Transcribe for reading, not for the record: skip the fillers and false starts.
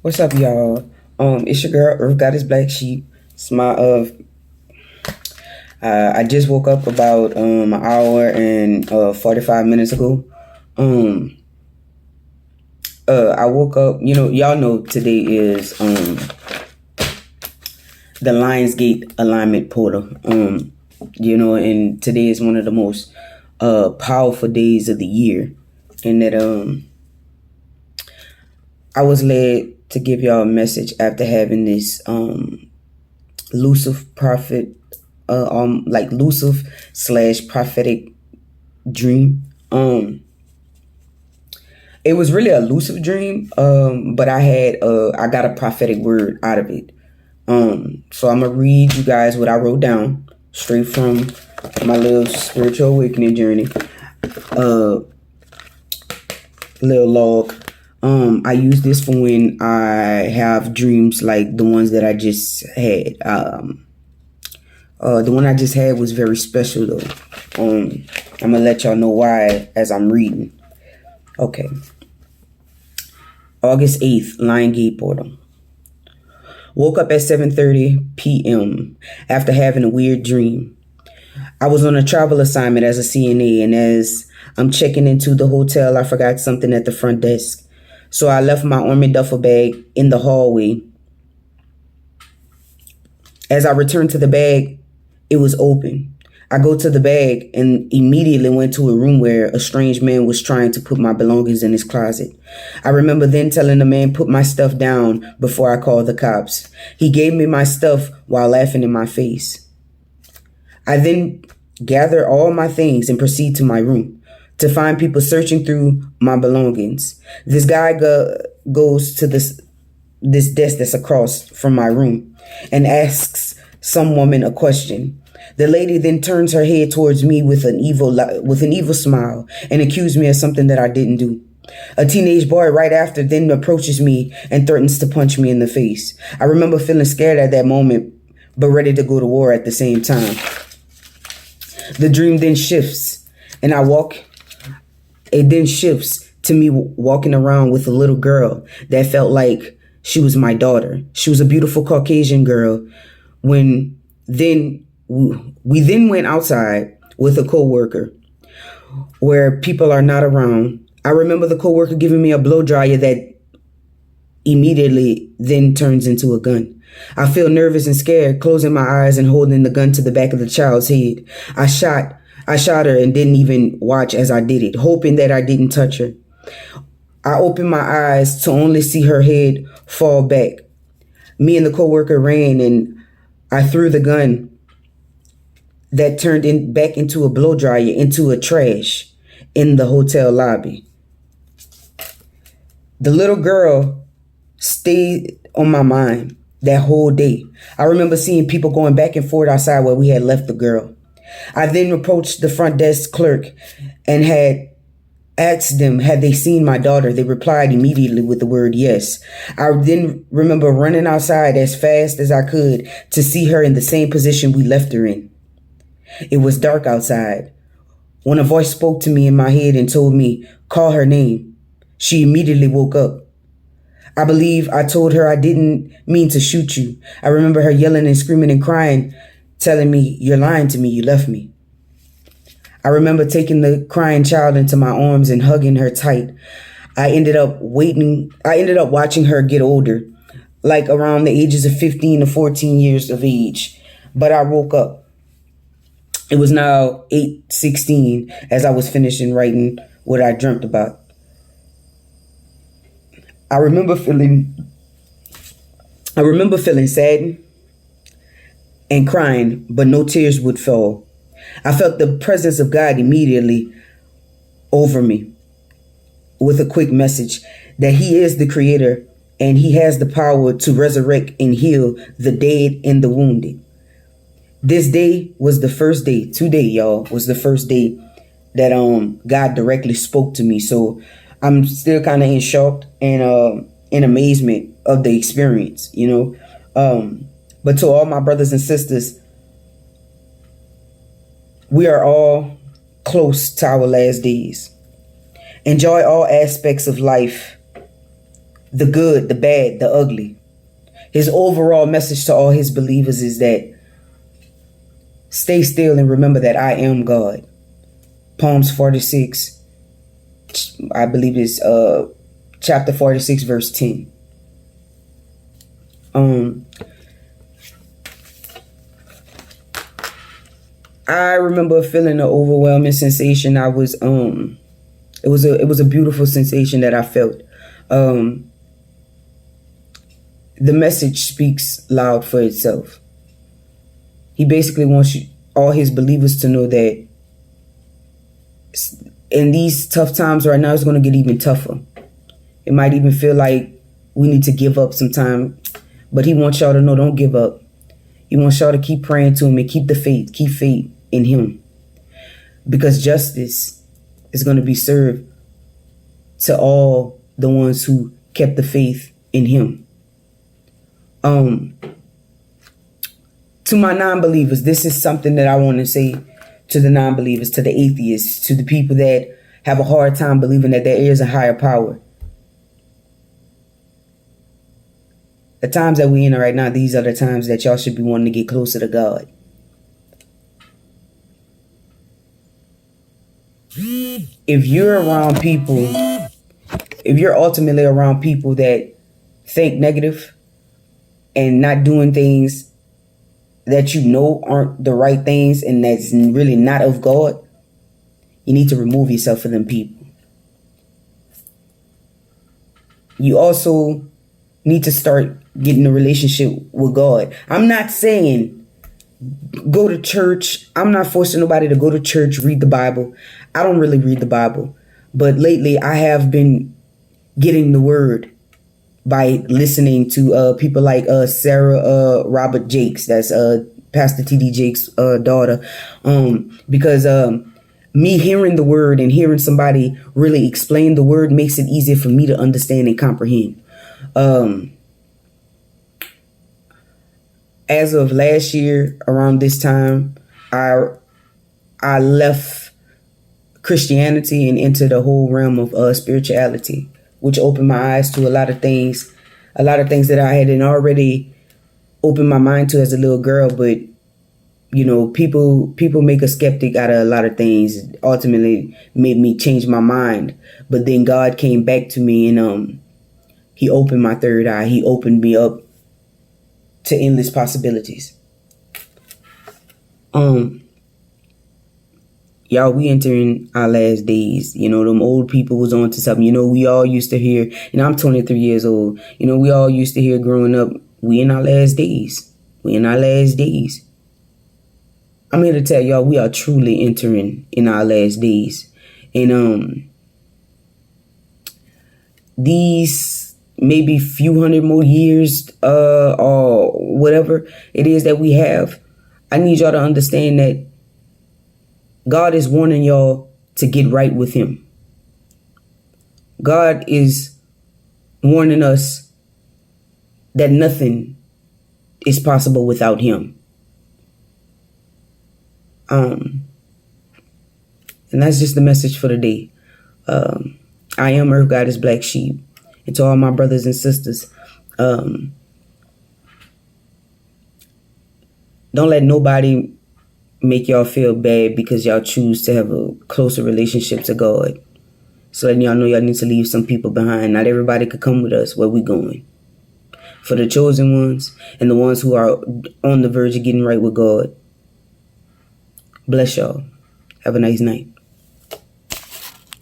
What's up, y'all? It's your girl EarthGoddesBlackSheep. It's my I just woke up about an hour and 45 minutes ago. Um, I woke up. Y'all know today is the Lionsgate alignment portal. And today is one of the most powerful days of the year, and that I was led to give y'all a message after having this elusive prophet, like elusive / prophetic dream. It was really a lucid dream, but I got a prophetic word out of it. So I'm gonna read you guys what I wrote down straight from my little spiritual awakening journey. Little log. I use this for when I have dreams like the ones that I just had. The one I just had was very special though. I'm gonna let y'all know why as I'm reading. Okay. August 8th, Lion Gate Portal. Woke up at 7:30 p.m. after having a weird dream. I was on a travel assignment as a CNA, and as I'm checking into the hotel, I forgot something at the front desk. So I left my army duffel bag in the hallway. As I returned to the bag, it was open. I go to the bag and immediately went to a room where a strange man was trying to put my belongings in his closet. I remember then telling the man put my stuff down before I called the cops. He gave me my stuff while laughing in my face. I then gather all my things and proceed to my room to find people searching through my belongings. This guy goes to this desk that's across from my room and asks some woman a question. The lady then turns her head towards me with an evil smile and accuses me of something that I didn't do. A teenage boy right after then approaches me and threatens to punch me in the face. I remember feeling scared at that moment, but ready to go to war at the same time. The dream then shifts, and it then shifts to me walking around with a little girl that felt like she was my daughter. She was a beautiful Caucasian girl. We then went outside with a coworker where people are not around. I remember the coworker giving me a blow dryer that immediately then turns into a gun. I feel nervous and scared, closing my eyes and holding the gun to the back of the child's head. I shot her and didn't even watch as I did it, hoping that I didn't touch her. I opened my eyes to only see her head fall back. Me and the coworker ran, and I threw the gun that turned back into a blow dryer into a trash in the hotel lobby. The little girl stayed on my mind that whole day. I remember seeing people going back and forth outside where we had left the girl. I then approached the front desk clerk and had asked them had they seen my daughter. They replied immediately with the word yes. I then remember running outside as fast as I could to see her in the same position we left her in. It was dark outside. When a voice spoke to me in my head and told me, call her name, she immediately woke up. I believe I told her I didn't mean to shoot you. I remember her yelling and screaming and crying, telling me, you're lying to me, you left me. I remember taking the crying child into my arms and hugging her tight. I ended up watching her get older, like around the ages of 15 to 14 years of age. But I woke up. It was now 8:16 as I was finishing writing what I dreamt about. I remember feeling sad and crying, but no tears would fall. I felt the presence of God immediately over me with a quick message that He is the creator and He has the power to resurrect and heal the dead and the wounded. This day was the first day. Today, y'all, was the first day that God directly spoke to me. So I'm still kind of in shock and in amazement of the experience, But to all my brothers and sisters, we are all close to our last days. Enjoy all aspects of life the good, the bad, the ugly. His overall message to all his believers is that stay still and remember that I am God. Psalms 46, I believe it's chapter 46, verse 10. I remember feeling an overwhelming sensation. It was a beautiful sensation that I felt. The message speaks loud for itself. He basically wants all his believers to know that in these tough times right now, it's going to get even tougher. It might even feel like we need to give up sometime, but he wants y'all to know, don't give up. He wants y'all to keep praying to him and keep faith in him, because justice is going to be served to all the ones who kept the faith in him. To my non-believers, this is something that I want to say to the non-believers, to the atheists, to the people that have a hard time believing that there is a higher power. The times that we're in right now, these are the times that y'all should be wanting to get closer to God. If you're ultimately around people that think negative and not doing things that you know aren't the right things and that's really not of God, you need to remove yourself from them people. You also need to start getting a relationship with God. I'm not saying go to church. I'm not forcing nobody to go to church, read the Bible. I don't really read the Bible. But lately I have been getting the word by listening to people like Sarah Robert Jakes. That's Pastor T.D. Jakes' daughter. Because me hearing the word and hearing somebody really explain the word makes it easier for me to understand and comprehend. As of last year, around this time, I left Christianity and into the whole realm of spirituality, which opened my eyes to a lot of things that I hadn't already opened my mind to as a little girl. But you know, people make a skeptic out of a lot of things. Ultimately, made me change my mind. But then God came back to me and He opened my third eye. He opened me up to endless possibilities. Y'all, we entering our last days. You know, them old people was on to something. You know, we all used to hear, and I'm 23 years old. You know, we all used to hear growing up, we in our last days. We in our last days. I'm here to tell y'all, we are truly entering in our last days. And these maybe few hundred more years or whatever it is that we have, I need y'all to understand that God is warning y'all to get right with him. God is warning us that nothing is possible without him. And that's just the message for today. I am EarthGoddesBlackSheep. And to all my brothers and sisters, don't let nobody make y'all feel bad because y'all choose to have a closer relationship to God. So letting y'all know y'all need to leave some people behind. Not everybody could come with us where we going. For the chosen ones and the ones who are on the verge of getting right with God, bless y'all. Have a nice night.